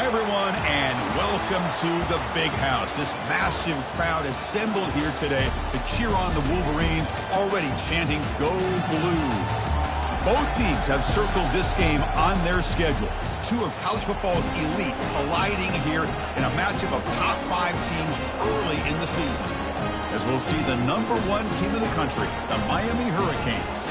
Hi, everyone, and welcome to the Big House. This massive crowd assembled here today to cheer on the Wolverines, already chanting, "Go Blue." Both teams have circled this game on their schedule. Two of college football's elite colliding here in a matchup of top 5 teams early in the season. As we'll see the #1 team in the country, the Miami Hurricanes,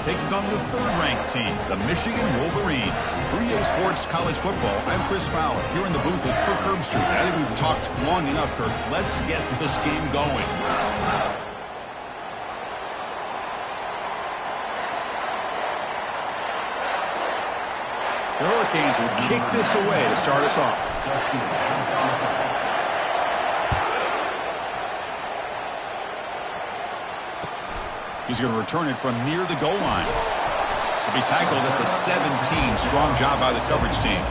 taking on the 3rd-ranked team, the Michigan Wolverines. For EA Sports College Football, I'm Chris Fowler, here in the booth with Kirk Herbstreit. I think we've talked long enough, Kirk. Let's get this game going. The Hurricanes will kick this away to start us off. He's going to return it from near the goal line. He'll be tackled at the 17. Strong job by the coverage team.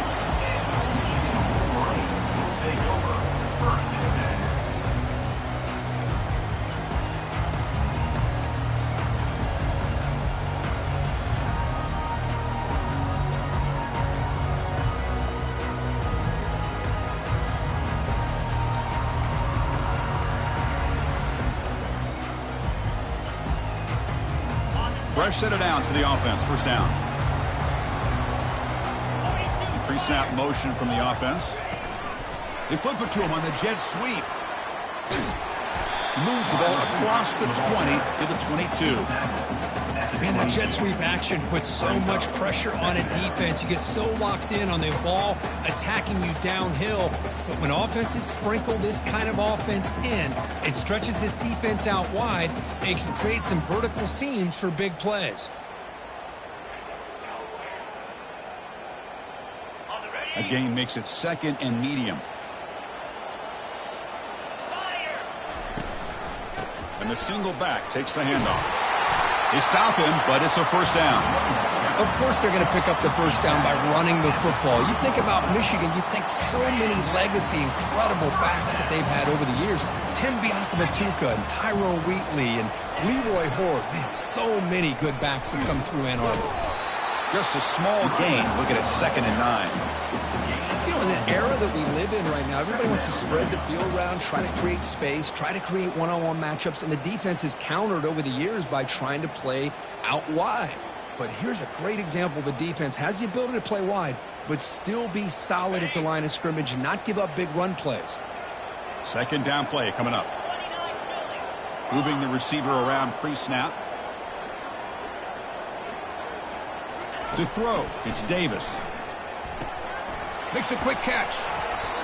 Fresh set of downs for the offense. First down. Pre-snap motion from the offense. They flip it to him on the jet sweep. He moves the ball across the 20 to the 22. Man, that jet sweep action puts so much pressure on a defense. You get so locked in on the ball attacking you downhill. But when offenses sprinkle this kind of offense in, it stretches this defense out wide and can create some vertical seams for big plays. A gain makes it 2nd and medium. And the single back takes the handoff. They stop him, but it's a first down. Of course they're going to pick up the first down by running the football. You think about Michigan, you think so many legacy, incredible backs that they've had over the years. Tim Biakabatuka and Tyrone Wheatley and Leroy Horde. Man, so many good backs have come through Ann Arbor. Just a small gain. Looking at 2nd and 9. You know, in the era that we live in right now, everybody wants to spread the field around, try to create space, try to create one-on-one matchups, and the defense is countered over the years by trying to play out wide. But here's a great example. The defense has the ability to play wide, but still be solid at the line of scrimmage and not give up big run plays. 2nd down play coming up. Moving the receiver around pre-snap. To throw, it's Davis. Makes a quick catch.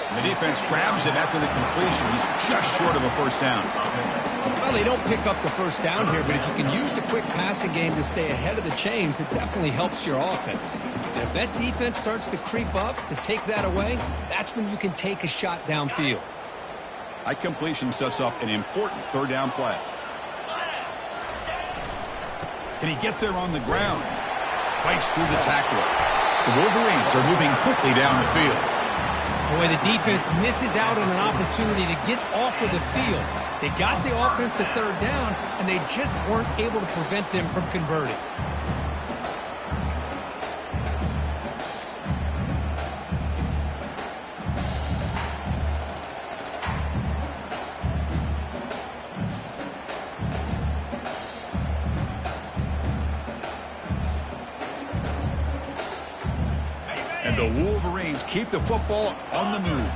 And the defense grabs him after the completion. He's just short of a first down. Well, they don't pick up the first down here, but if you can use the quick passing game to stay ahead of the chains, it definitely helps your offense. And if that defense starts to creep up to take that away, that's when you can take a shot downfield. That completion sets up an important 3rd down play. Can he get there on the ground? Fights through the tackler. The Wolverines are moving quickly down the field. Boy, the defense misses out on an opportunity to get off of the field. They got the offense to 3rd down, and they just weren't able to prevent them from converting. And the Wolverines keep the football on the move.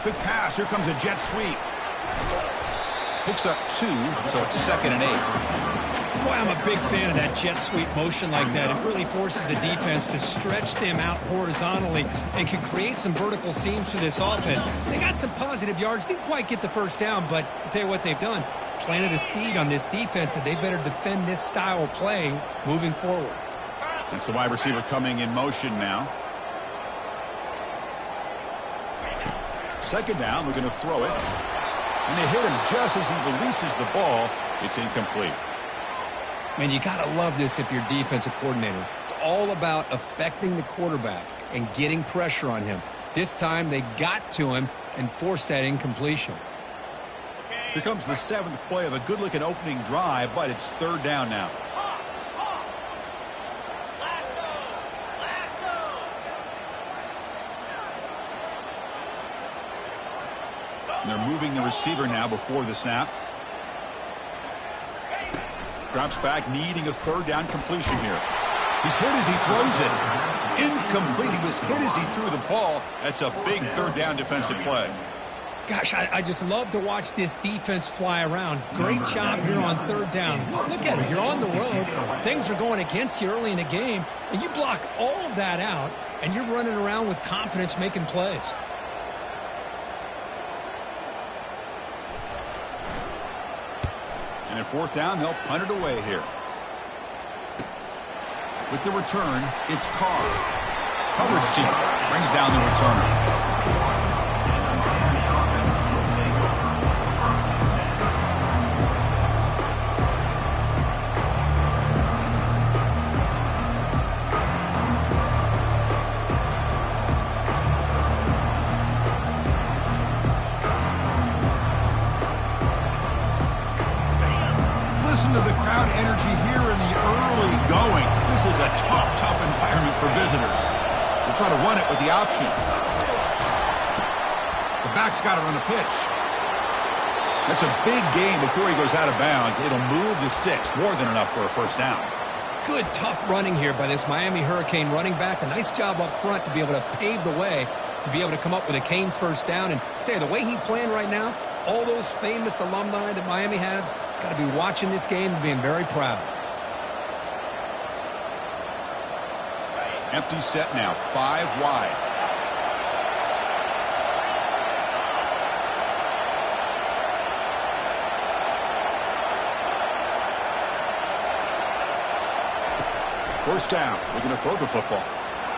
Good pass. Here comes a jet sweep. Picks up 2, so it's 2nd and 8. Boy, I'm a big fan of that jet sweep motion like that. It really forces a defense to stretch them out horizontally and can create some vertical seams for this offense. They got some positive yards. Didn't quite get the first down, but I'll tell you what they've done. Planted a seed on this defense, and they better defend this style of play moving forward. It's the wide receiver coming in motion now. 2nd down, we're going to throw it. And they hit him just as he releases the ball. It's incomplete. Man, you got to love this if you're defensive coordinator. It's all about affecting the quarterback and getting pressure on him. This time they got to him and forced that incompletion. Here comes the 7th play of a good-looking opening drive, but it's 3rd down now. And they're moving the receiver now before the snap. Drops back, needing a third down completion here. He's hit as he throws it. Incomplete. He was hit as he threw the ball. That's a big third down defensive play. Gosh, I just love to watch this defense fly around. Great job here on third down. Look at it. You're on the road. Things are going against you early in the game, and you block all of that out, and you're running around with confidence making plays. And at fourth down, they'll punt it away here. With the return, it's Carr. Coverage team brings down the returner. Listen to the crowd energy here in the early going. This is a tough environment for visitors. They'll try to run it with the option. The back's got it on the pitch. That's a big gain before he goes out of bounds. It'll move the sticks, more than enough for a first down. Good, tough running here by this Miami Hurricane running back. A nice job up front to be able to pave the way, to be able to come up with a Canes first down. And tell you, the way he's playing right now, all those famous alumni that Miami have, got to be watching this game and being very proud. Empty set now, 5 wide. First down, we're going to throw the football.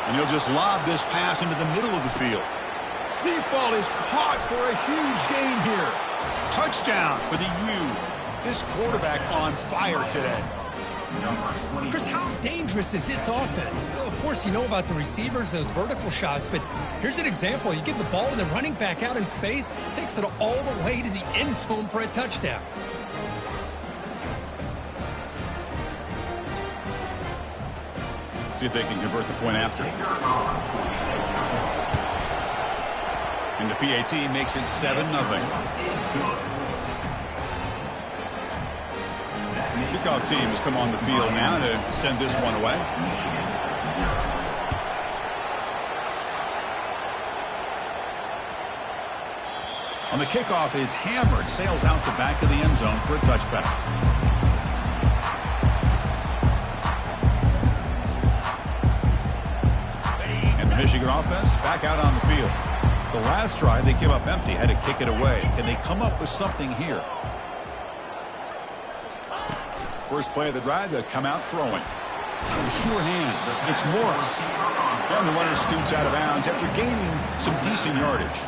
And he'll just lob this pass into the middle of the field. Deep ball is caught for a huge gain here. Touchdown for the U. This quarterback on fire today. Chris, how dangerous is this offense? Well, of course, you know about the receivers, those vertical shots, but here's an example. You give the ball to the running back out in space, takes it all the way to the end zone for a touchdown. See if they can convert the point after. And the PAT makes it 7-0. Kickoff team has come on the field now to send this one away. On the kickoff is hammered, sails out the back of the end zone for a touchback. And the Michigan offense back out on the field. The last drive they came up empty, had to kick it away. Can they come up with something here? First play of the drive, they'll come out throwing. Sure hands. It's Morris. And the runner scoots out of bounds after gaining some decent yardage.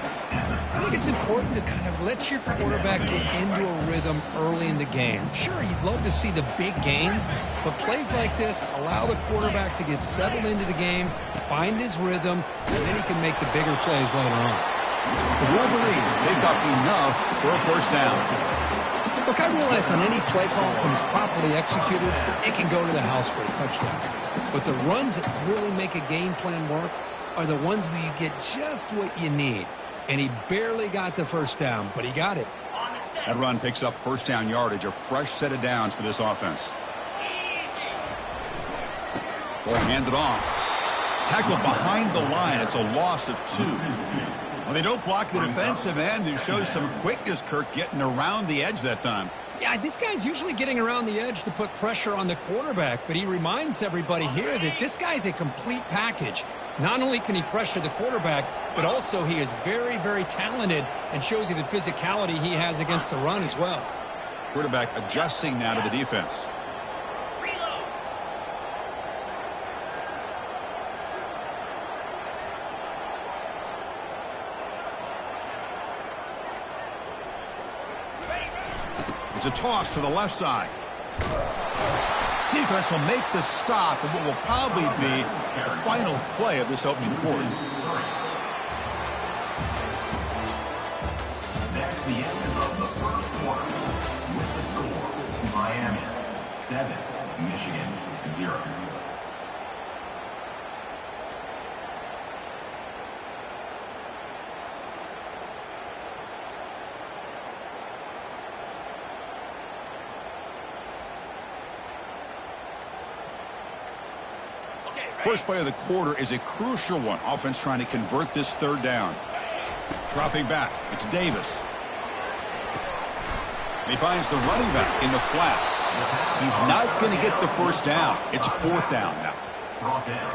I think it's important to kind of let your quarterback get into a rhythm early in the game. Sure, you'd love to see the big gains, but plays like this allow the quarterback to get settled into the game, find his rhythm, and then he can make the bigger plays later on. The Wolverines pick up enough for a first down. Look, I realize on any play call, when it's properly executed, it can go to the house for a touchdown. But the runs that really make a game plan work are the ones where you get just what you need. And he barely got the first down, but he got it. That run picks up first down yardage, a fresh set of downs for this offense. Ball handed off. Tackled behind the line. It's a loss of 2. Well, they don't block the defensive end, who shows some quickness, Kirk, getting around the edge that time. Yeah, this guy's usually getting around the edge to put pressure on the quarterback, but he reminds everybody here that this guy's a complete package. Not only can he pressure the quarterback, but also he is very, very talented and shows you the physicality he has against the run as well. Quarterback adjusting now to the defense. It's a toss to the left side. Defense will make the stop of what will probably be the final play of this opening quarter. That's the end of the first quarter. With the score, Miami 7, Michigan 0. First play of the quarter is a crucial one. Offense trying to convert this third down. Dropping back, it's Davis. He finds the running back in the flat. He's not going to get the first down. It's fourth down now.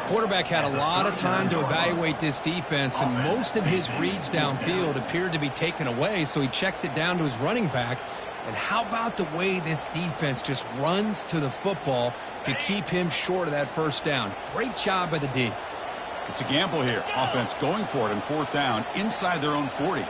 Quarterback had a lot of time to evaluate this defense, and most of his reads downfield appeared to be taken away, so he checks it down to his running back. And how about the way this defense just runs to the football to keep him short of that first down? Great job by the D. It's a gamble here. Offense going for it on fourth down inside their own 40.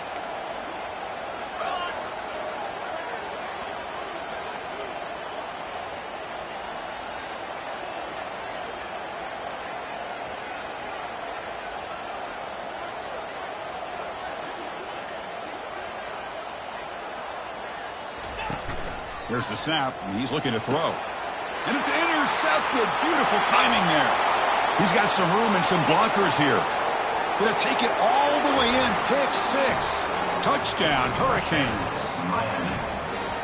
Here's the snap, and he's looking to throw. And it's intercepted. Beautiful timing there. He's got some room and some blockers here. Going to take it all the way in. Pick six. Touchdown, Hurricanes.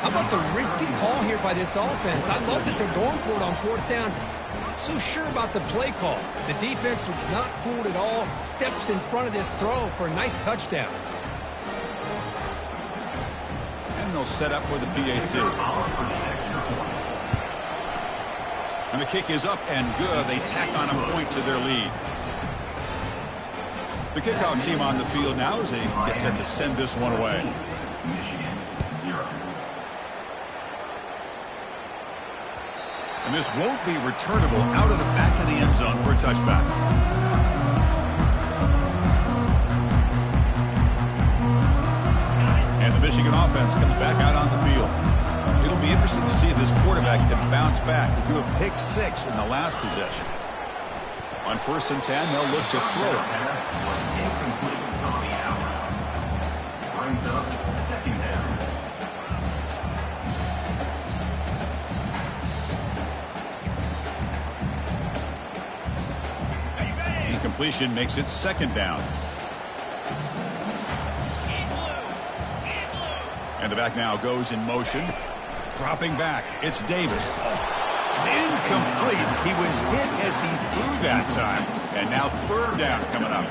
How about the risky call here by this offense? I love that they're going for it on fourth down. I'm not so sure about the play call. The defense was not fooled at all. Steps in front of this throw for a nice touchdown. They'll set up with a PAT. And the kick is up and good. They tack on a point to their lead. The kickoff team on the field now as they get set to send this one away. Michigan 0. And this won't be returnable out of the back of the end zone for a touchback. The Michigan offense comes back out on the field. It'll be interesting to see if this quarterback can bounce back. He threw a pick six in the last possession. On 1st and 10, they'll look to throw it. Brings up second down. Incompletion makes it second down. And the back now goes in motion. Dropping back, it's Davis. It's incomplete. He was hit as he threw that time. And now third down coming up.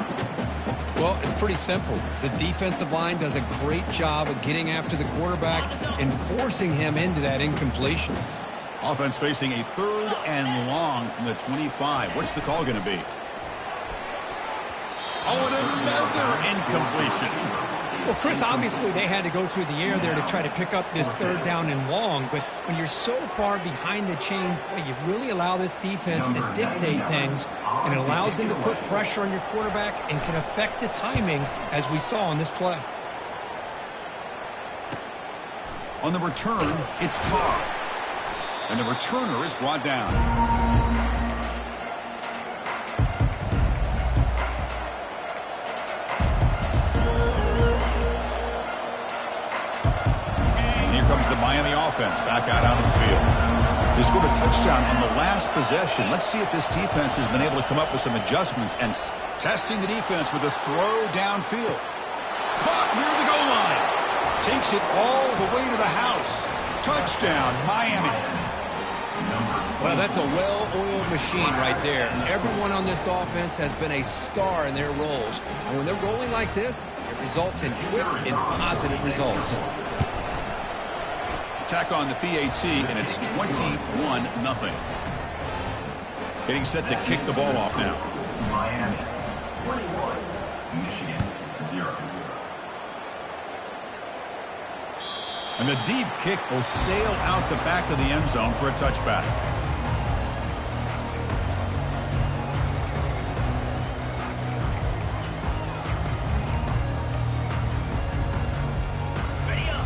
Well, it's pretty simple. The defensive line does a great job of getting after the quarterback and forcing him into that incompletion. Offense facing a third and long from the 25. What's the call going to be? Oh, and another incompletion. Well, Chris, obviously they had to go through the air there to try to pick up this third down and long, but when you're so far behind the chains, boy, you really allow this defense to dictate things, and it allows them to put pressure on your quarterback and can affect the timing, as we saw on this play. On the return, it's Carr. And the returner is brought down. Comes the Miami offense back out onto the field. They scored a touchdown on the last possession. Let's see if this defense has been able to come up with some adjustments and testing the defense with a throw downfield. Caught near the goal line. Takes it all the way to the house. Touchdown, Miami. Well, that's a well-oiled machine right there. Everyone on this offense has been a star in their roles. And when they're rolling like this, it results in quick and positive results. Attack on the PAT, and it's 21-0. Getting set to kick the ball off now. Miami 21, Michigan 0. And the deep kick will sail out the back of the end zone for a touchback.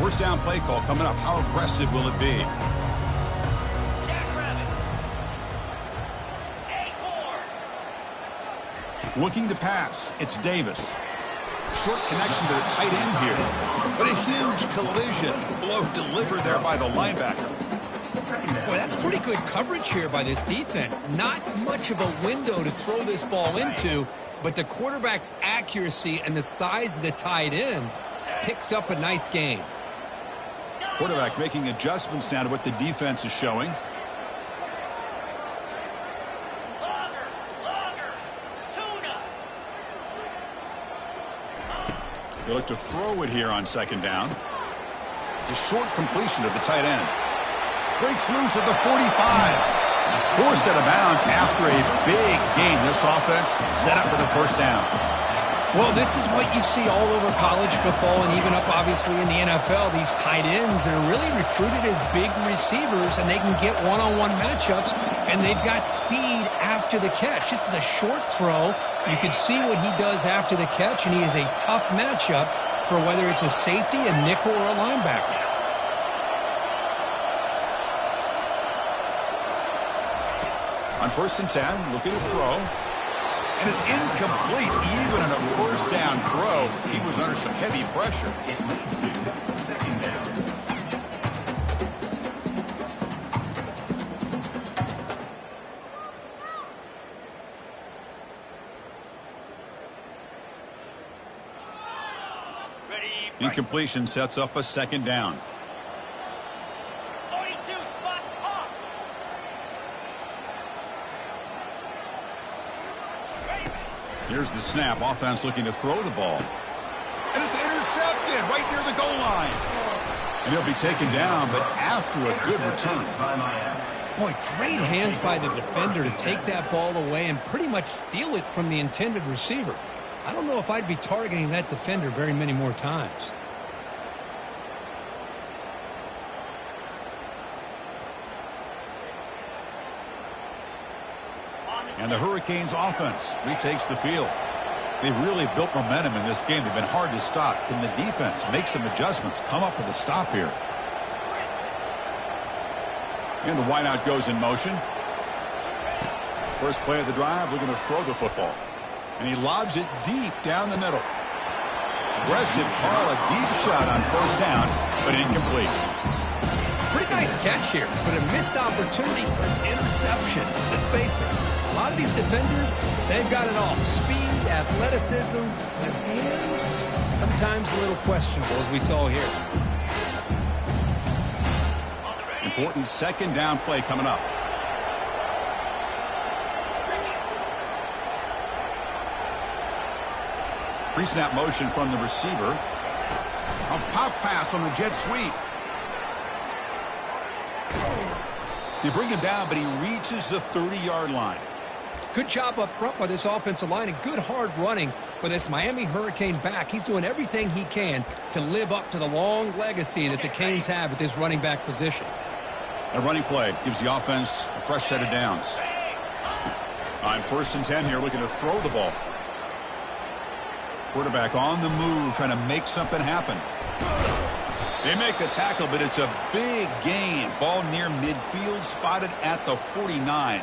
First down play call coming up. How aggressive will it be? Looking to pass. It's Davis. Short connection to the tight end here. But a huge collision. Blow delivered there by the linebacker. Boy, that's pretty good coverage here by this defense. Not much of a window to throw this ball into, but the quarterback's accuracy and the size of the tight end picks up a nice gain. Quarterback making adjustments now to what the defense is showing. They look to throw it here on second down. A short completion to the tight end. Breaks loose at the 45. Forced out of bounds after a big gain. This offense set up for the first down. Well, this is what you see all over college football and even up, obviously, in the NFL. These tight ends that are really recruited as big receivers, and they can get one-on-one matchups, and they've got speed after the catch. This is a short throw. You can see what he does after the catch, and he is a tough matchup for whether it's a safety, a nickel, or a linebacker. On 1st and 10, looking to throw. And it's incomplete. Even on a first down throw, he was under some heavy pressure. Second down. Incompletion sets up a second down. 42, spot off. Here's the snap. Offense looking to throw the ball. And it's intercepted right near the goal line. And he'll be taken down, but after a good return. Boy, great hands by the defender to take that ball away and pretty much steal it from the intended receiver. I don't know if I'd be targeting that defender very many more times. And the Hurricanes offense retakes the field. They've really built momentum in this game. They've been hard to stop. Can the defense make some adjustments, come up with a stop here? And the wideout goes in motion. First play of the drive, looking to throw the football. And he lobs it deep down the middle. Aggressive call, a deep shot on first down, but incomplete. Pretty nice catch here, but a missed opportunity for an interception. Let's face it, a lot of these defenders, they've got it all. Speed, athleticism, but hands, sometimes a little questionable, as we saw here. Important second down play coming up. Pre-snap motion from the receiver. A pop pass on the jet sweep. They bring him down, but he reaches the 30-yard line. Good job up front by this offensive line and good hard running for this Miami Hurricane back. He's doing everything he can to live up to the long legacy that the Canes have at this running back position. A running play gives the offense a fresh set of downs. On 1st and 10 here, looking to throw the ball. Quarterback on the move, trying to make something happen. They make the tackle, but it's a big gain. Ball near midfield, spotted at the 49.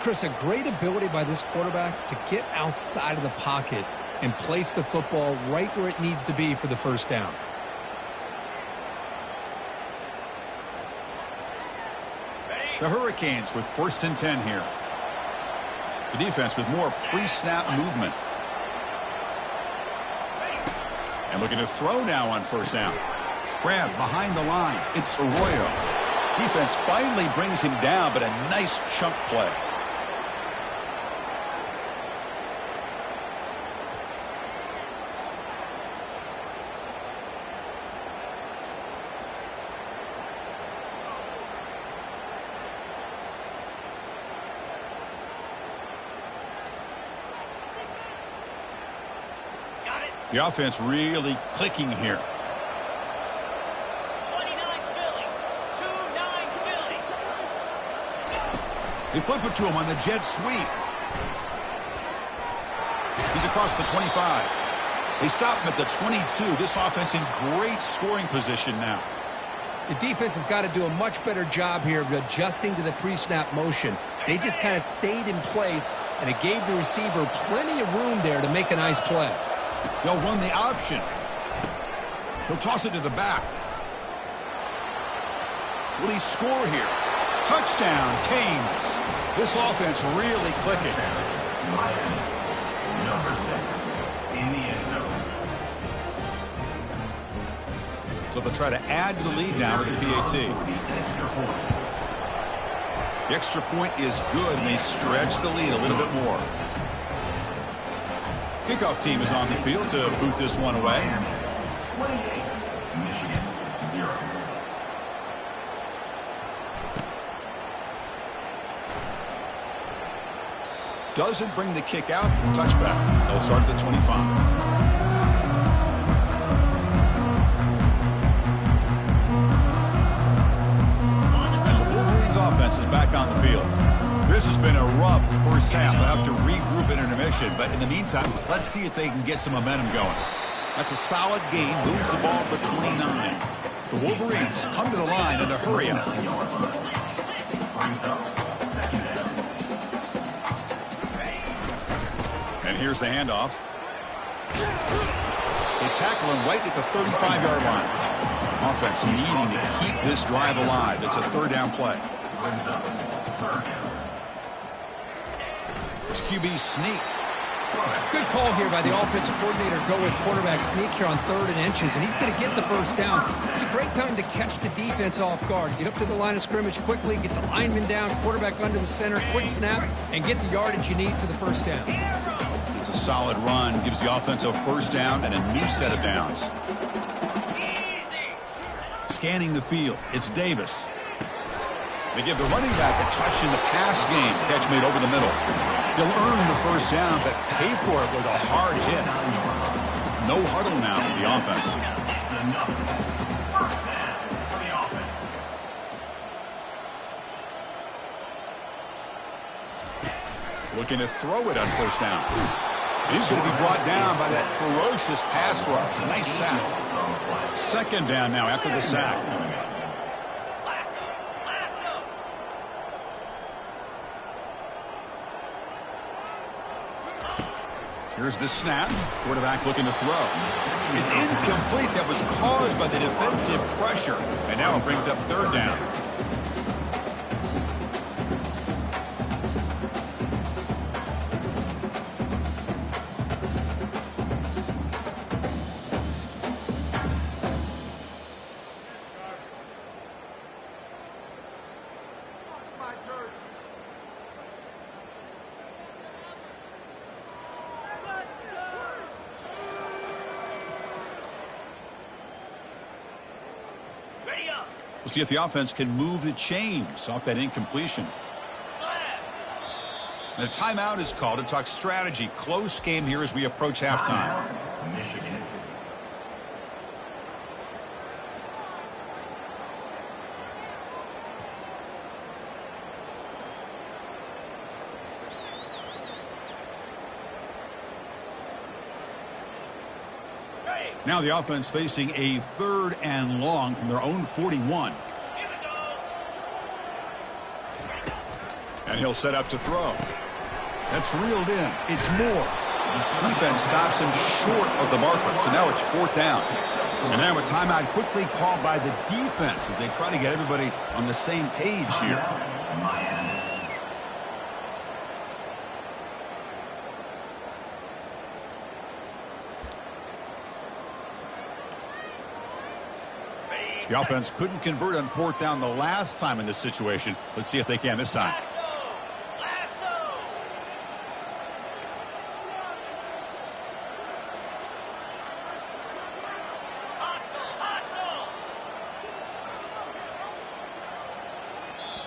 Chris, a great ability by this quarterback to get outside of the pocket and place the football right where it needs to be for the first down. The Hurricanes with 1st and 10 here. The defense with more pre-snap movement. And looking to throw now on first down. Grab behind the line. It's Arroyo. Defense finally brings him down, but a nice chunk play. The offense really clicking here. 29 Philly. 2-9 Philly. They flip it to him on the jet sweep. He's across the 25. They stop him at the 22. This offense in great scoring position now. The defense has got to do a much better job here of adjusting to the pre-snap motion. They just kind of stayed in place, and it gave the receiver plenty of room there to make a nice play. They'll run the option. He'll toss it to the back. Will he score here? Touchdown, Canes. This offense really clicking. Miami, number 6, in the end zone. So they'll try to add to the lead now with the PAT. The extra point is good, and they stretch the lead a little bit more. Kickoff team is on the field to boot this one away. 28, Michigan 0. Doesn't bring the kick out. Touchback. They'll start at the 25. Offense is back on the field. This has been a rough first half. They'll have to regroup in intermission, but in the meantime, let's see if they can get some momentum going. That's a solid gain. Moves the ball to the 29. The Wolverines come to the line in the hurry up. And here's the handoff. They tackle him right at the 35-yard line. Offense needing to keep this drive alive. It's a third down play. It's QB sneak. Good call here by the offensive coordinator. Go with quarterback sneak here on 3rd and inches, and he's going to get the first down. It's a great time to catch the defense off guard. Get up to the line of scrimmage quickly, get the lineman down, quarterback under the center, quick snap, and get the yardage you need for the first down. It's a solid run. Gives the offense a first down and a new set of downs. Scanning the field. It's Davis. They give the running back a touch in the pass game. Catch made over the middle. He'll earn the first down, but pay for it with a hard hit. No huddle now for the offense. Looking to throw it on first down. He's going to be brought down by that ferocious pass rush. Nice sack. Second down now after the sack. Here's the snap. Quarterback looking to throw. It's incomplete. That was caused by the defensive pressure. And now it brings up third down. We'll see if the offense can move the chains off that incompletion. And a timeout is called to talk strategy. Close game here as we approach halftime. Michigan. Now the offense facing a 3rd and long from their own 41. And he'll set up to throw. That's reeled in. It's Moore. Defense stops him short of the marker. So now it's 4th down. And now a timeout quickly called by the defense as they try to get everybody on the same page here. The offense couldn't convert on 4th down the last time in this situation. Let's see if they can this time.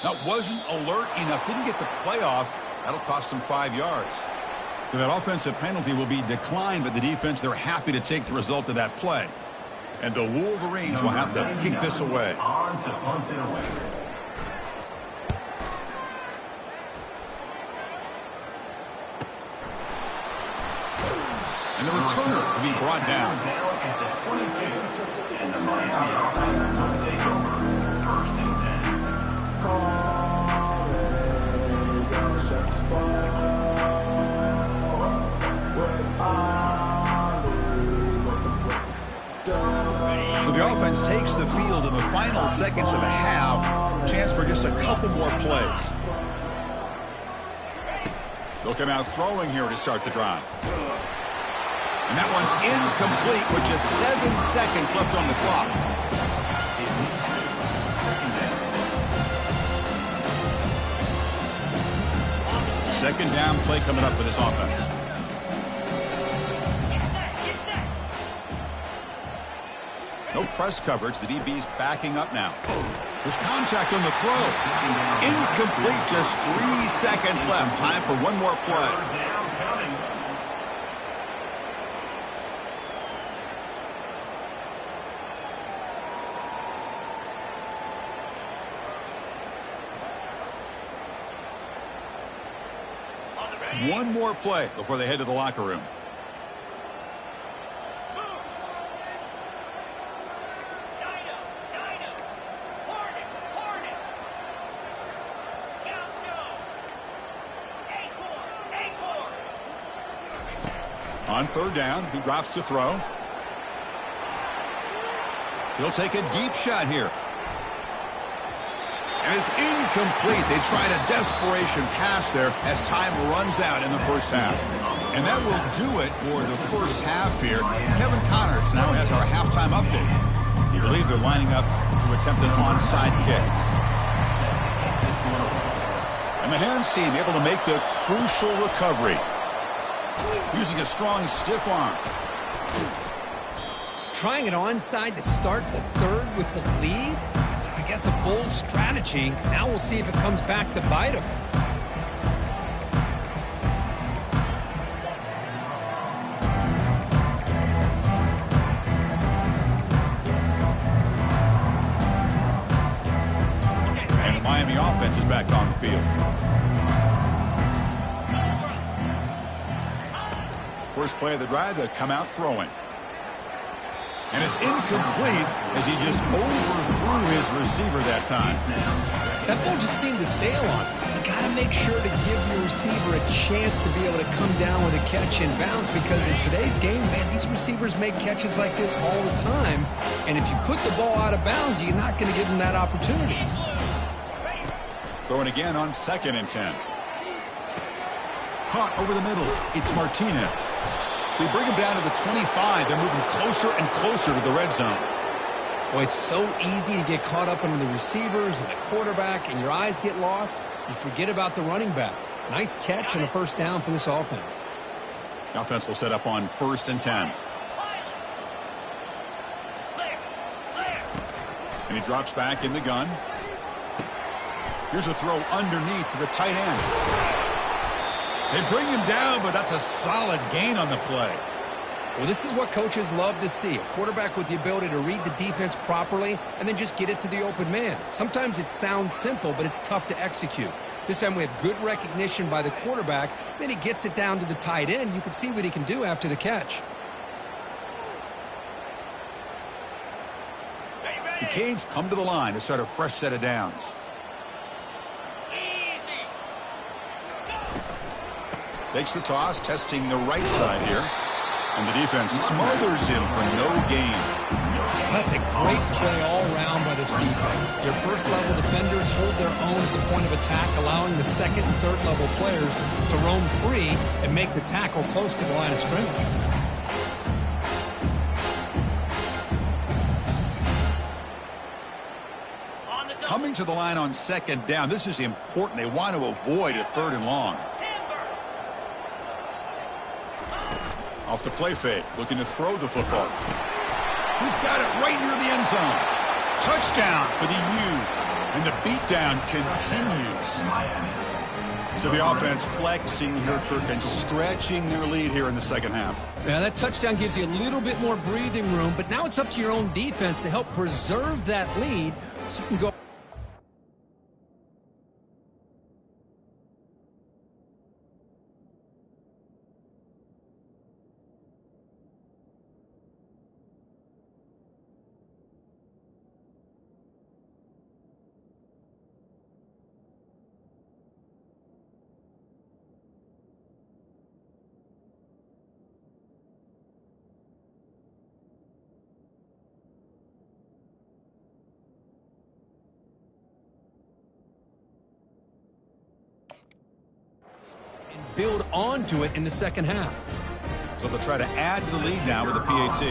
That wasn't alert enough. Didn't get the playoff. That'll cost them 5 yards. So that offensive penalty will be declined by the defense. They're happy to take the result of that play. And the Wolverines will have to kick this away. On to punt it away. And the returner will be brought down. Down at the 22. And the Miami offense will take over. 1st and 10. So the offense takes the field in the final seconds of the half. Chance for just a couple more plays. They'll come out throwing here to start the drive. And that one's incomplete with just 7 seconds left on the clock. Second down play coming up for this offense. No press coverage. The DB's backing up now. There's contact on the throw. Incomplete. Just 3 seconds left. Time for one more play. One more play before they head to the locker room. On third down, he drops to throw. He'll take a deep shot here. And it's incomplete. They tried a desperation pass there as time runs out in the first half. And that will do it for the first half here. Kevin Connors now has our halftime update. I believe they're lining up to attempt an onside kick. And the hands team able to make the crucial recovery, using a strong stiff arm. Trying it onside to start the third with the lead? It's, I guess, a bold strategy. Now we'll see if it comes back to bite him. And the Miami offense is back on the field. First play of the drive, they come out throwing. And it's incomplete as he just overthrew his receiver that time. That ball just seemed to sail on him. You got to make sure to give your receiver a chance to be able to come down with a catch and bounce, because in today's game, man, these receivers make catches like this all the time. And if you put the ball out of bounds, you're not going to give them that opportunity. Throwing again on 2nd and 10. Caught over the middle. It's Martinez. They bring him down to the 25. They're moving closer and closer to the red zone. Well, it's so easy to get caught up in the receivers and the quarterback, and your eyes get lost. You forget about the running back. Nice catch and a first down for this offense. The offense will set up on 1st and 10. And he drops back in the gun. Here's a throw underneath to the tight end. They bring him down, but that's a solid gain on the play. Well, this is what coaches love to see. A quarterback with the ability to read the defense properly and then just get it to the open man. Sometimes it sounds simple, but it's tough to execute. This time we have good recognition by the quarterback. Then he gets it down to the tight end. You can see what he can do after the catch. The Canes come to the line to start a fresh set of downs. Takes the toss, testing the right side here. And the defense smothers him for no gain. That's a great play all around by this defense. Your first-level defenders hold their own at the point of attack, allowing the second and third-level players to roam free and make the tackle close to the line of scrimmage. Coming to the line on 2nd down. This is important. They want to avoid a 3rd and long. Off the play fake, looking to throw the football. He's got it right near the end zone. Touchdown for the U. And the beatdown continues. So the offense flexing here, Kirk, and stretching their lead here in the second half. Yeah, that touchdown gives you a little bit more breathing room, but now it's up to your own defense to help preserve that lead so you can go. Build onto it in the second half. So they'll try to add to the lead now with the PAT.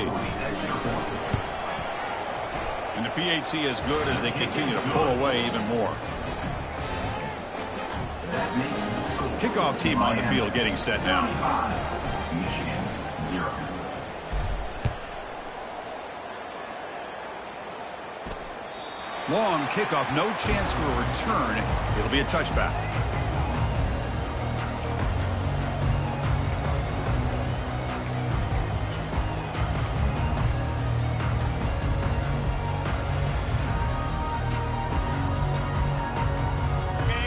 And the PAT is good as they continue to pull away even more. Kickoff team on the field getting set now. Michigan 0. Long kickoff, no chance for a return. It'll be a touchback.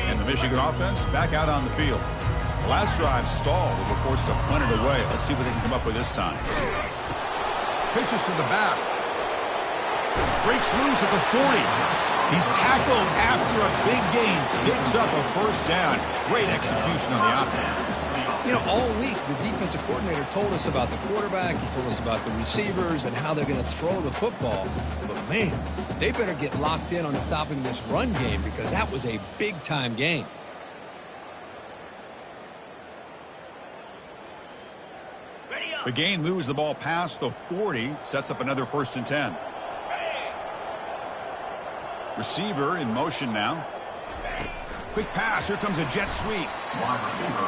And the Michigan offense back out on the field. The last drive stalled. They were forced to punt it away. Let's see what they can come up with this time. Pitches to the back. Breaks loose at the 40. He's tackled after a big gain. Picks up a first down. Great execution on the option. You know, all week, the defensive coordinator told us about the quarterback. He told us about the receivers and how they're going to throw the football. But, man, they better get locked in on stopping this run game because that was a big-time game. The gain moves the ball past the 40. Sets up another 1st and 10. Receiver in motion now. Quick pass. Here comes a jet sweep.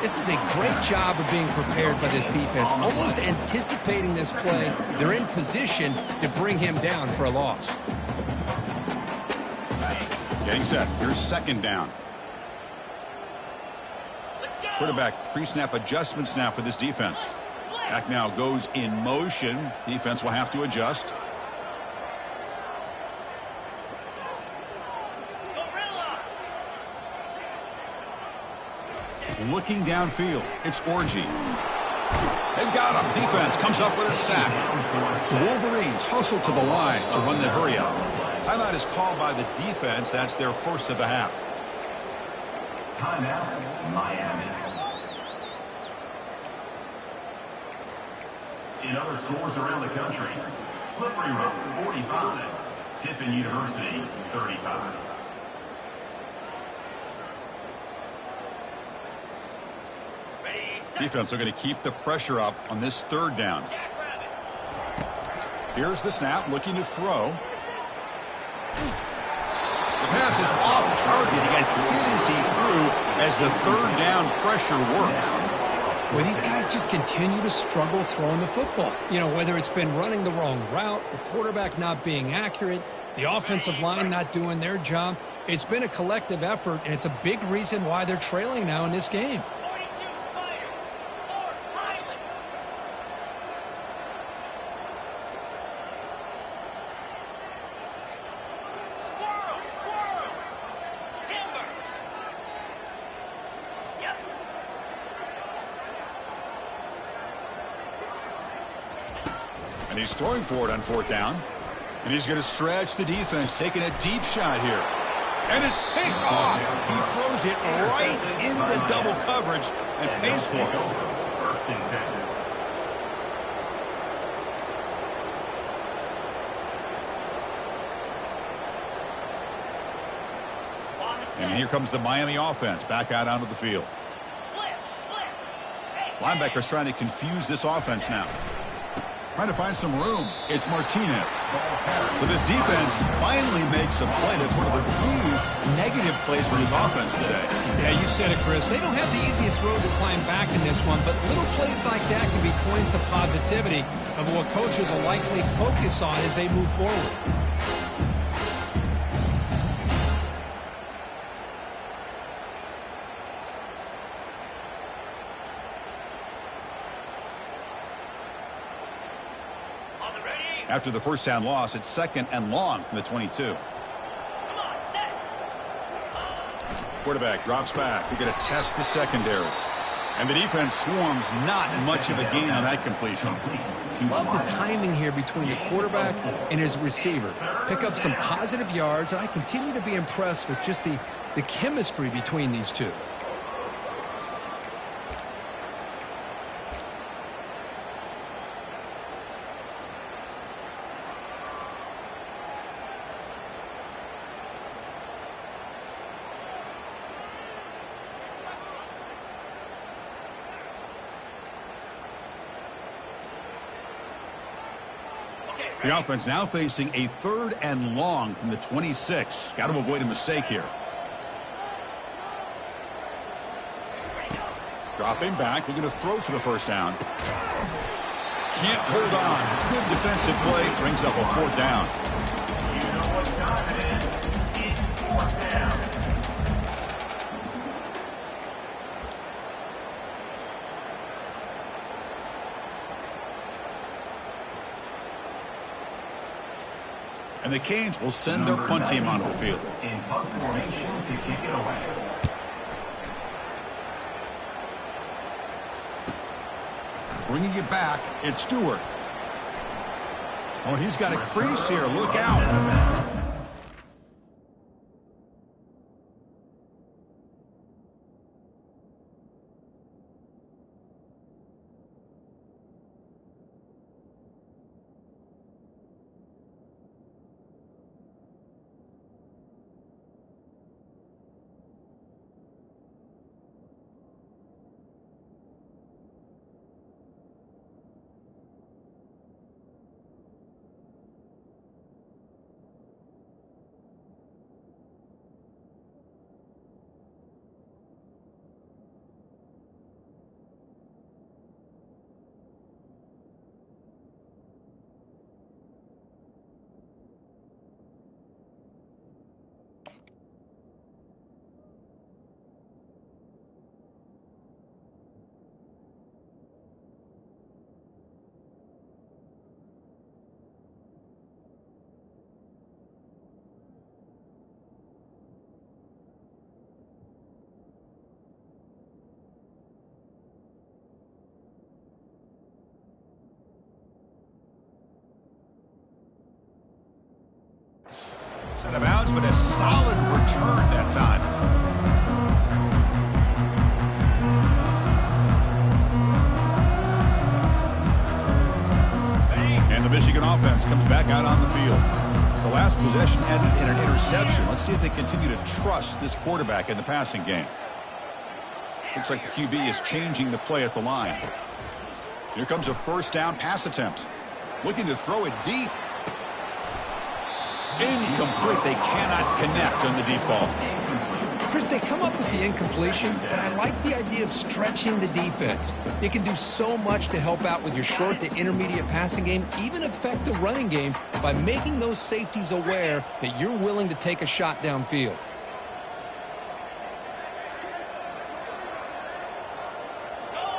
This is a great job of being prepared by this defense, almost anticipating this play. They're in position to bring him down for a loss. Getting set. Here's 2nd down. Quarterback pre-snap adjustments now for this defense. Back now goes in motion. Defense will have to adjust. Looking downfield, it's Orji. They've got him. Defense comes up with a sack. The Wolverines hustle to the line to run the hurry up. Timeout is called by the defense. That's their first of the half. Timeout, Miami. In other schools around the country, Slippery Road 45, Tiffin University 35. Defense are going to keep the pressure up on this 3rd down. Here's the snap, looking to throw. The pass is off target. Again, he didn't see through as the 3rd down pressure works. Well, these guys just continue to struggle throwing the football. You know, whether it's been running the wrong route, the quarterback not being accurate, the offensive line not doing their job. It's been a collective effort, and it's a big reason why they're trailing now in this game. And he's throwing for it on 4th down. And he's going to stretch the defense, taking a deep shot here. And it's picked off. He throws it right into double coverage and pays for it. 1st and 10. And here comes the Miami offense back out onto the field. Linebackers trying to confuse this offense now. Trying to find some room. It's Martinez. So this defense finally makes a play. That's one of the few negative plays for this offense today. Yeah, you said it, Chris. They don't have the easiest road to climb back in this one, but little plays like that can be points of positivity of what coaches will likely focus on as they move forward. After the 1st down loss, it's 2nd and long from the 22. Quarterback drops back. They're going to test the secondary. And the defense swarms, not much of a gain on that completion. Love the timing here between the quarterback and his receiver. Pick up some positive yards, and I continue to be impressed with just the chemistry between these two. The offense now facing a 3rd and long from the 26. Got to avoid a mistake here. Dropping back, looking to throw for the 1st down. Can't hold on. Good defensive play, brings up a 4th down. You know what time it is. And the Canes will send their punt team onto the field. In punt formation to kick it away. Bringing it back, it's Stewart. Oh, he's got a crease here. Look out. Out of bounds, but a solid return that time. And the Michigan offense comes back out on the field. The last possession ended in an interception. Let's see if they continue to trust this quarterback in the passing game. Looks like the QB is changing the play at the line. Here comes a first down pass attempt. Looking to throw it deep. Incomplete. They cannot connect on the default. Chris, they come up with the incompletion, but I like the idea of stretching the defense. It can do so much to help out with your short to intermediate passing game, even affect the running game by making those safeties aware that you're willing to take a shot downfield.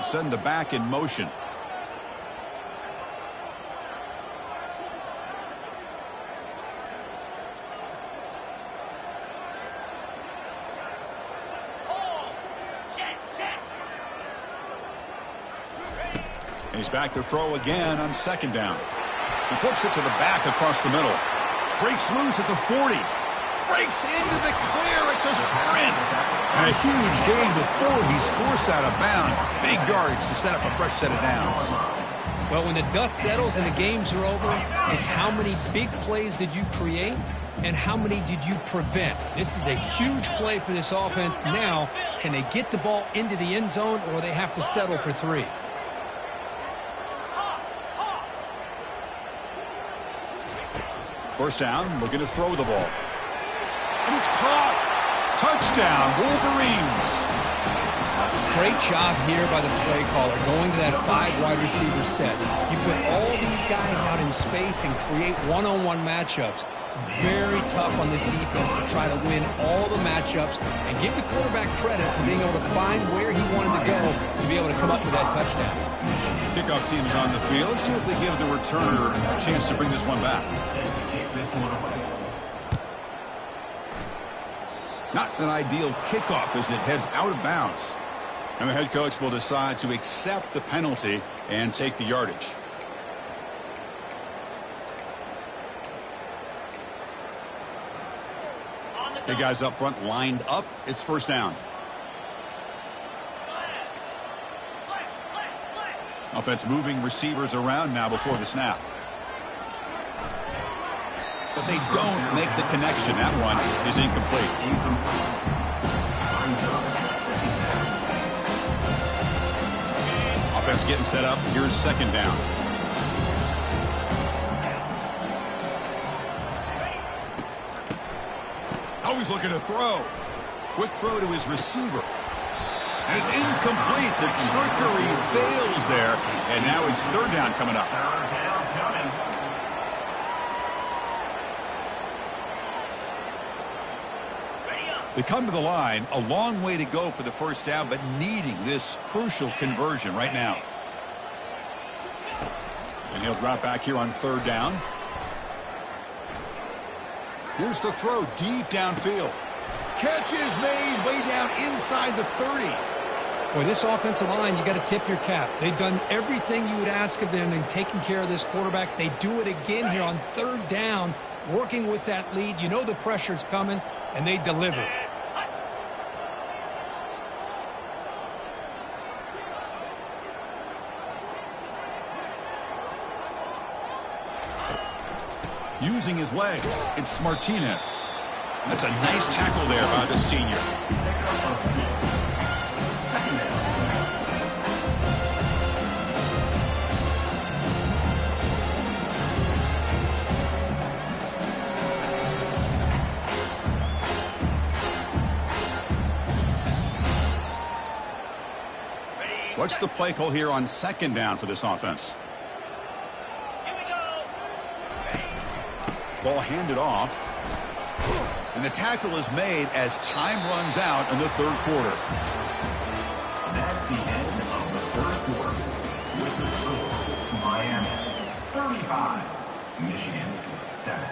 Send the back in motion. And he's back to throw again on second down. He flips it to the back across the middle. Breaks loose at the 40. Breaks into the clear. It's a sprint. And a huge gain before he's forced out of bounds. Big yardage to set up a fresh set of downs. Well, when the dust settles and the games are over, it's how many big plays did you create and how many did you prevent. This is a huge play for this offense. Now, can they get the ball into the end zone or they have to settle for 3? First down, looking to throw the ball. And it's caught. Touchdown, Wolverines. Great job here by the play caller, going to that 5 wide receiver set. You put all these guys out in space and create one-on-one matchups. It's very tough on this defense to try to win all the matchups and give the quarterback credit for being able to find where he wanted to go to be able to come up with that touchdown. Kickoff team is on the field. Let's see if they give the returner a chance to bring this one back. Not an ideal kickoff as it heads out of bounds. And the head coach will decide to accept the penalty and take the yardage. The guys up front lined up. It's first down. Offense moving receivers around now before the snap. But they don't make the connection. That one is incomplete. Offense getting set up. Here's second down. Always looking to throw. Quick throw to his receiver. And it's incomplete. The trickery fails there. And now it's third down coming up. They come to the line, a long way to go for the first down, but needing this crucial conversion right now. And he'll drop back here on third down. Here's the throw deep downfield. Catch is made way down inside the 30. Boy, this offensive line, you got to tip your cap. They've done everything you would ask of them in taking care of this quarterback. They do it again here on third down, working with that lead. You know the pressure's coming, and they deliver. Using his legs, it's Martinez. That's a nice tackle there by the senior. What's the play call here on second down for this offense? Here we go. Ball handed off. And the tackle is made as time runs out in the third quarter. That's the end of the third quarter. With the score, Miami 35, Michigan 7.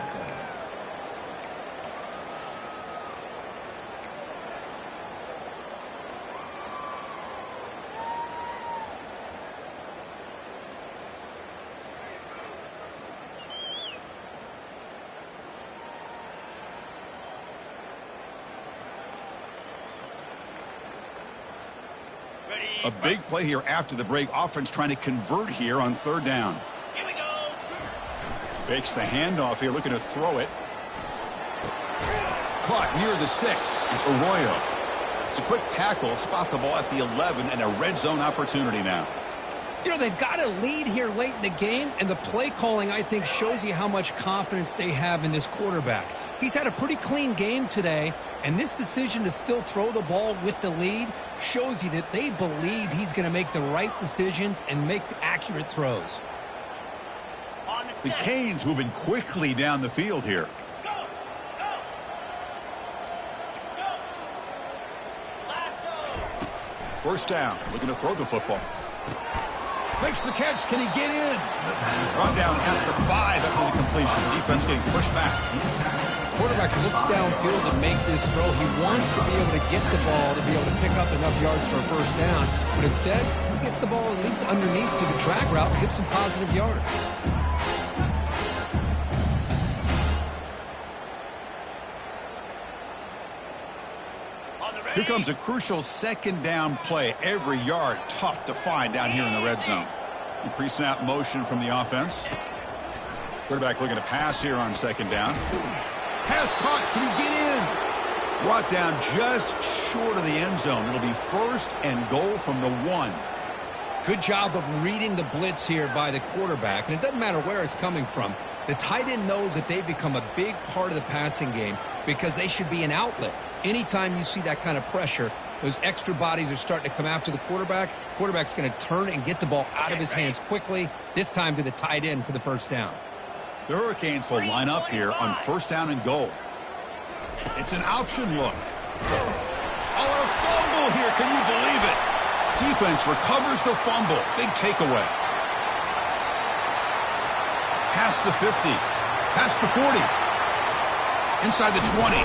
A big play here after the break. Offense trying to convert here on third down. Here we go. Fakes the handoff here, looking to throw it. Caught near the sticks. It's Arroyo. It's a quick tackle. Spot the ball at the 11 and a red zone opportunity now. You know, they've got a lead here late in the game, and the play calling, I think, shows you how much confidence they have in this quarterback. He's had a pretty clean game today, and this decision to still throw the ball with the lead shows you that they believe he's going to make the right decisions and make accurate throws. On The set. Canes moving quickly down the field here. Go. Go. Go. Lasso. First down, looking to throw the football. Makes the catch. Can he get in? Brought down at the 5 after the completion. Defense getting pushed back. Quarterback looks downfield to make this throw. He wants to be able to get the ball to be able to pick up enough yards for a first down. But instead, he gets the ball at least underneath to the drag route and gets some positive yards. On the ready. Here comes a crucial second down play. Every yard tough to find down here in the red zone. The pre-snap motion from the offense. Quarterback looking to pass here on second down. Pass caught. Can he get in? Brought down just short of the end zone. It'll be first and goal from the 1. Good job of reading the blitz here by the quarterback, and it doesn't matter where it's coming from. The tight end knows that they've become a big part of the passing game because they should be an outlet. Anytime you see that kind of pressure, those extra bodies are starting to come after the quarterback. Quarterback's going to turn and get the ball out of his hands quickly, this time to the tight end for the first down. The Hurricanes will line up here on first down and goal. It's an option look. Oh, and a fumble here. Can you believe it? Defense recovers the fumble. Big takeaway. Past the 50. Past the 40. Inside the 20.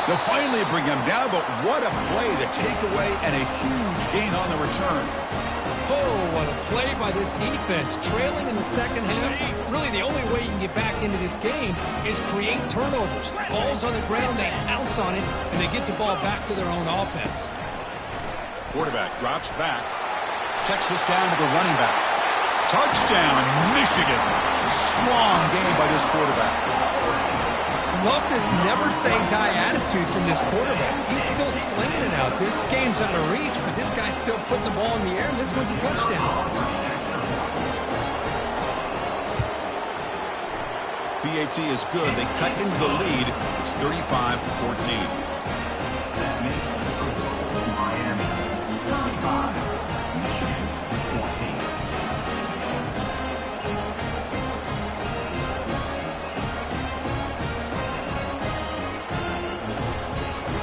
They'll finally bring him down, but what a play. The takeaway and a huge gain on the return. Oh, what a play by this defense. Trailing in the second half, really the only way you can get back into this game is create turnovers. Ball's on the ground, they pounce on it, and they get the ball back to their own offense. Quarterback drops back. Checks this down to the running back. Touchdown, Michigan. Strong game by this quarterback. Love this never-say-die attitude from this quarterback. He's still slinging it out there. This game's out of reach, but this guy's still putting the ball in the air, and this one's a touchdown. PAT is good. They cut into the lead. It's 35-14. That makes the score Miami 35, Michigan 14.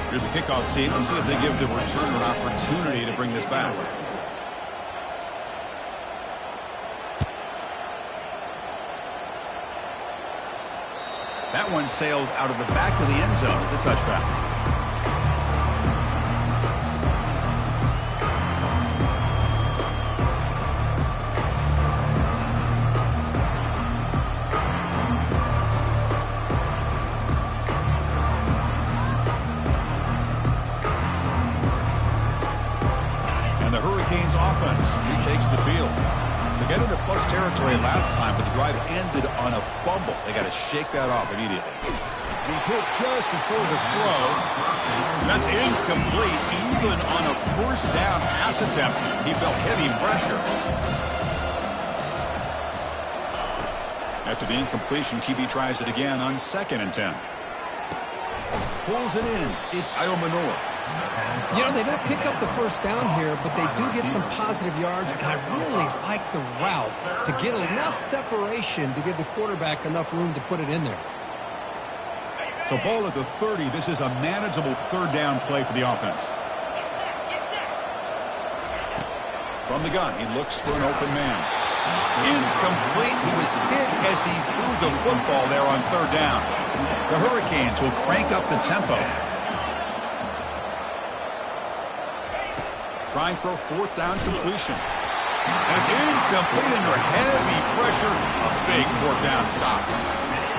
Here's the kickoff team. Let's see if they give the returner an opportunity to bring this back. That one sails out of the back of the end zone at the touchback. And the Hurricanes offense retakes the field. They get into plus territory last time, but the drive ended on a fumble. They got to shake that off immediately. He's hit just before the throw. That's incomplete, even on a first down pass attempt. He felt heavy pressure. After the incompletion, QB tries it again on 2nd and 10. Pulls it in. It's Iomanoa. You know, they don't pick up the first down here, but they do get some positive yards, and I really like the route to get enough separation to give the quarterback enough room to put it in there. So ball at the 30. This is a manageable 3rd down play for the offense. From the gun, he looks for an open man. Incomplete. He was hit as he threw the football there on 3rd down. The Hurricanes will crank up the tempo. Trying for a 4th down completion. And it's incomplete under heavy pressure. A big 4th down stop.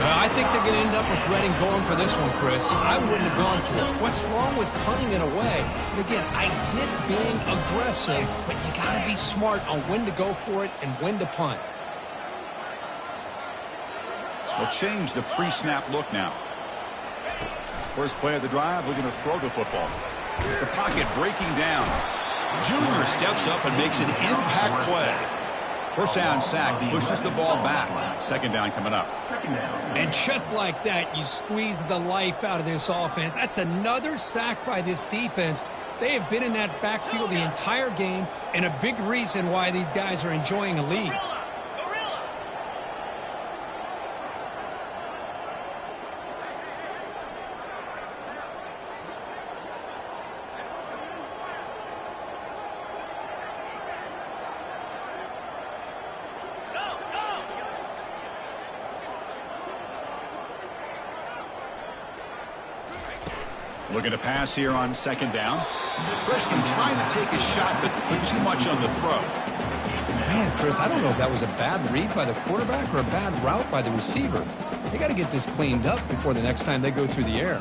I think they're going to end up regretting going for this one, Chris. I wouldn't have gone for it. What's wrong with punting it away? And again, I get being aggressive, but you got to be smart on when to go for it and when to punt. They'll change the pre-snap look now. First play of the drive, looking to throw the football. The pocket breaking down. Junior steps up and makes an impact play. First down sack, pushes the ball back. 2nd down coming up. And just like that, you squeeze the life out of this offense. That's another sack by this defense. They have been in that backfield the entire game, and a big reason why these guys are enjoying a lead. Looking to pass here on 2nd down. Freshman trying to take a shot, but put too much on the throw. Man, Chris, I don't know if that was a bad read by the quarterback or a bad route by the receiver. They got to get this cleaned up before the next time they go through the air.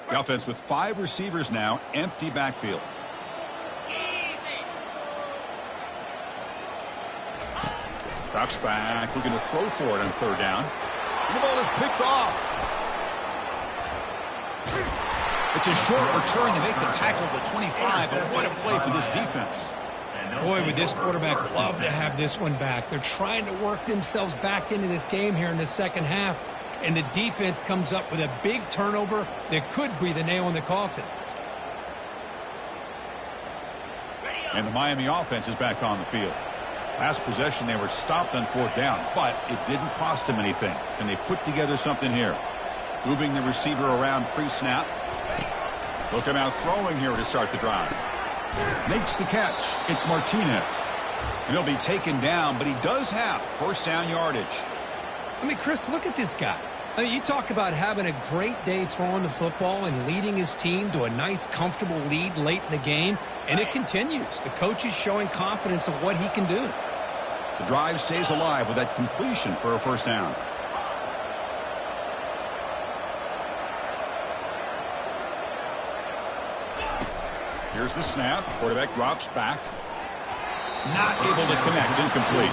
The offense with 5 receivers now, empty backfield. Drops back, looking to throw for it on 3rd down. And the ball is picked off. It's a short return. They make the tackle at the 25, but what a play for this defense. Boy, would this quarterback love to have this one back. They're trying to work themselves back into this game here in the 2nd half. And the defense comes up with a big turnover that could be the nail in the coffin. And the Miami offense is back on the field. Last possession, they were stopped on 4th down, but it didn't cost them anything. And they put together something here. Moving the receiver around pre-snap. Looking out throwing here to start the drive. Makes the catch. It's Martinez. And he'll be taken down, but he does have 1st down yardage. I mean, Chris, look at this guy. I mean, you talk about having a great day throwing the football and leading his team to a nice, comfortable lead late in the game, and it continues. The coach is showing confidence of what he can do. The drive stays alive with that completion for a 1st down. Here's the snap. Quarterback drops back. Not able to connect. Incomplete.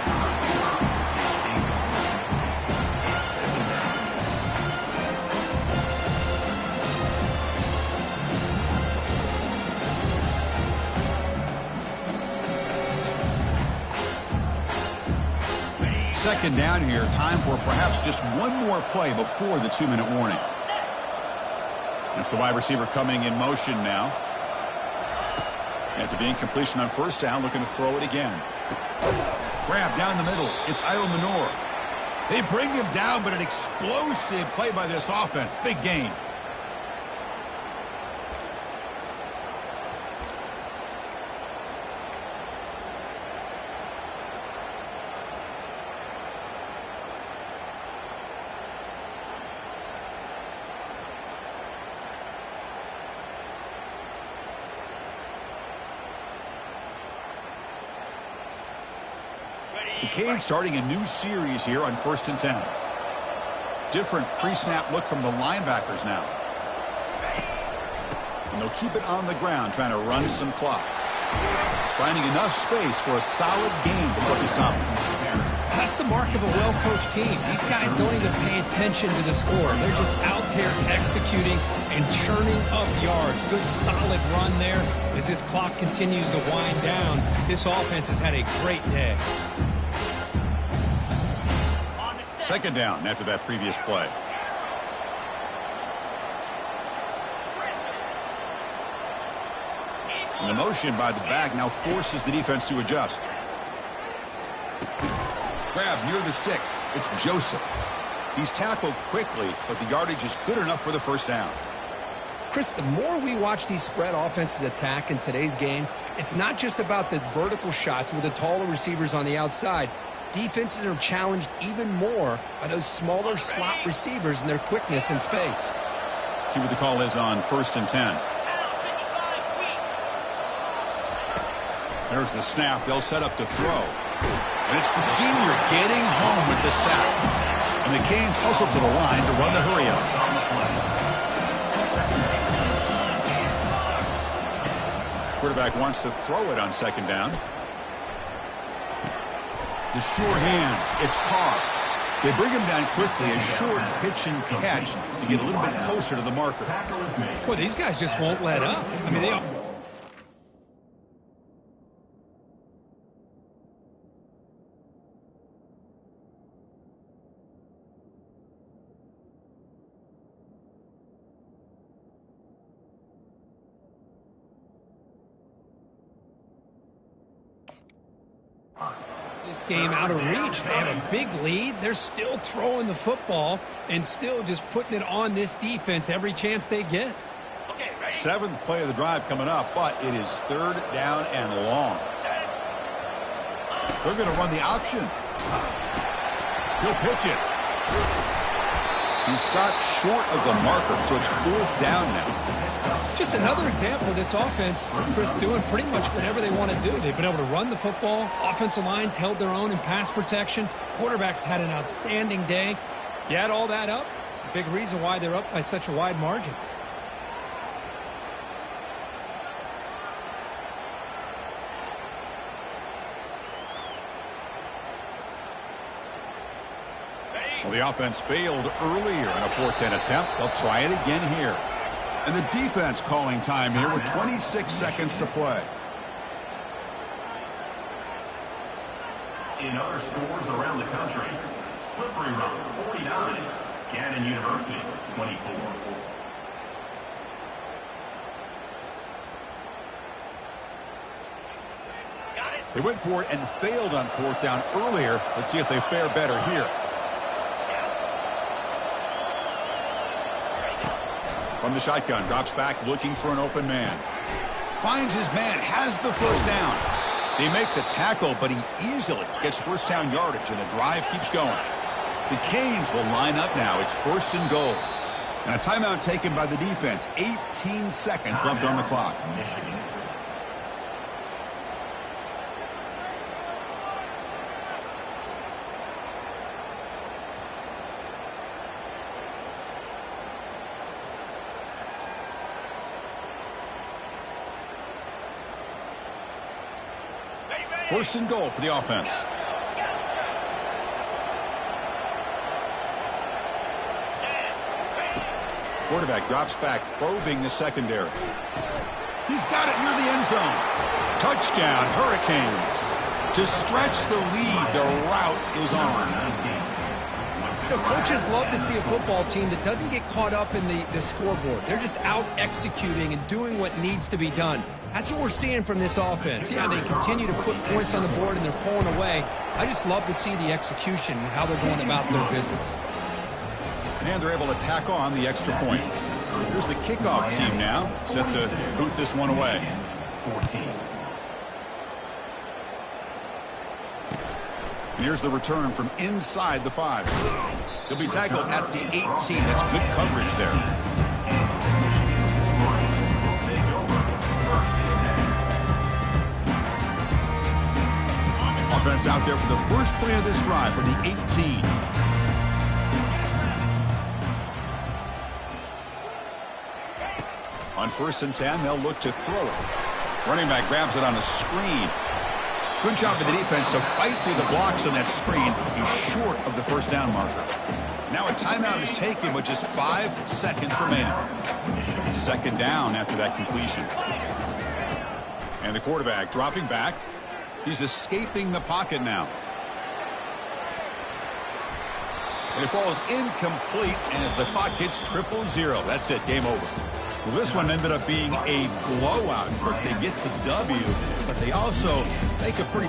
Second down here. Time for perhaps just one more play before the 2-minute warning. That's the wide receiver coming in motion now. After the incompletion on 1st down, looking to throw it again. Grab down the middle. It's Iomanoa. They bring him down, but an explosive play by this offense. Big gain. The Canes starting a new series here on 1st and 10. Different pre-snap look from the linebackers now. And they'll keep it on the ground, trying to run some clock. Finding enough space for a solid game before they stop them. That's the mark of a well-coached team. These guys don't even pay attention to the score. They're just out there executing and churning up yards. Good, solid run there. As this clock continues to wind down, this offense has had a great day. Second down after that previous play. And the motion by the back now forces the defense to adjust. Grab near the sticks. It's Joseph. He's tackled quickly, but the yardage is good enough for the first down. Chris, the more we watch these spread offenses attack in today's game, it's not just about the vertical shots with the taller receivers on the outside. Defenses are challenged even more by those smaller slot receivers and their quickness in space. See what the call is on 1st and 10. There's the snap. They'll set up to throw. And it's the senior getting home with the sack. And the Canes hustle to the line to run the hurry-up. Quarterback wants to throw it on second down. The sure hands. It's Carr. They bring him down quickly. A short pitch and catch to get a little bit closer to the marker. Boy, these guys just won't let up. I mean, they are. This game out of reach. They have a big lead. They're still throwing the football and still just putting it on this defense every chance they get. Okay, ready? Seventh play of the drive coming up, but it is third down and long. They're going to run the option. He'll pitch it. He stopped short of the marker, so it's fourth down now. Just another example of this offense, Chris, doing pretty much whatever they want to do. They've been able to run the football. Offensive lines held their own in pass protection. Quarterbacks had an outstanding day. You add all that up, it's a big reason why they're up by such a wide margin. Well, the offense failed earlier in a 4th and attempt. They'll try it again here. And the defense calling time here with 26 seconds to play. In other stores around the country, Slippery Rock 49, Gannon University 24. Got it. They went for it and failed on 4th down earlier. Let's see if they fare better here. From the shotgun, drops back looking for an open man. Finds his man, has the first down. They make the tackle, but he easily gets first down yardage, and the drive keeps going. The Canes will line up now. It's 1st and goal. And a timeout taken by the defense. 18 seconds left on the clock. Michigan. First and goal for the offense. Quarterback drops back, probing the secondary. He's got it near the end zone. Touchdown, Hurricanes. To stretch the lead, the route is on. You know, coaches love to see a football team that doesn't get caught up in the scoreboard. They're just out executing and doing what needs to be done. That's what we're seeing from this offense. Yeah, they continue to put points on the board and they're pulling away. I just love to see the execution and how they're going about their business. And they're able to tack on the extra point. Here's the kickoff team now, set to boot this one away. 14. And here's the return from inside the 5. He'll be tackled at the 18. That's good coverage there. Offense out there for the first play of this drive from the 18. On 1st and 10, they'll look to throw it. Running back grabs it on a screen. Good job by the defense to fight through the blocks on that screen. He's short of the first down marker. Now a timeout is taken with just 5 seconds remaining. 2nd down after that completion. And the quarterback dropping back. He's escaping the pocket now. And it falls incomplete as the clock hits 0-0. That's it, game over. Well, this one ended up being a blowout. They get the W, but they also make a pretty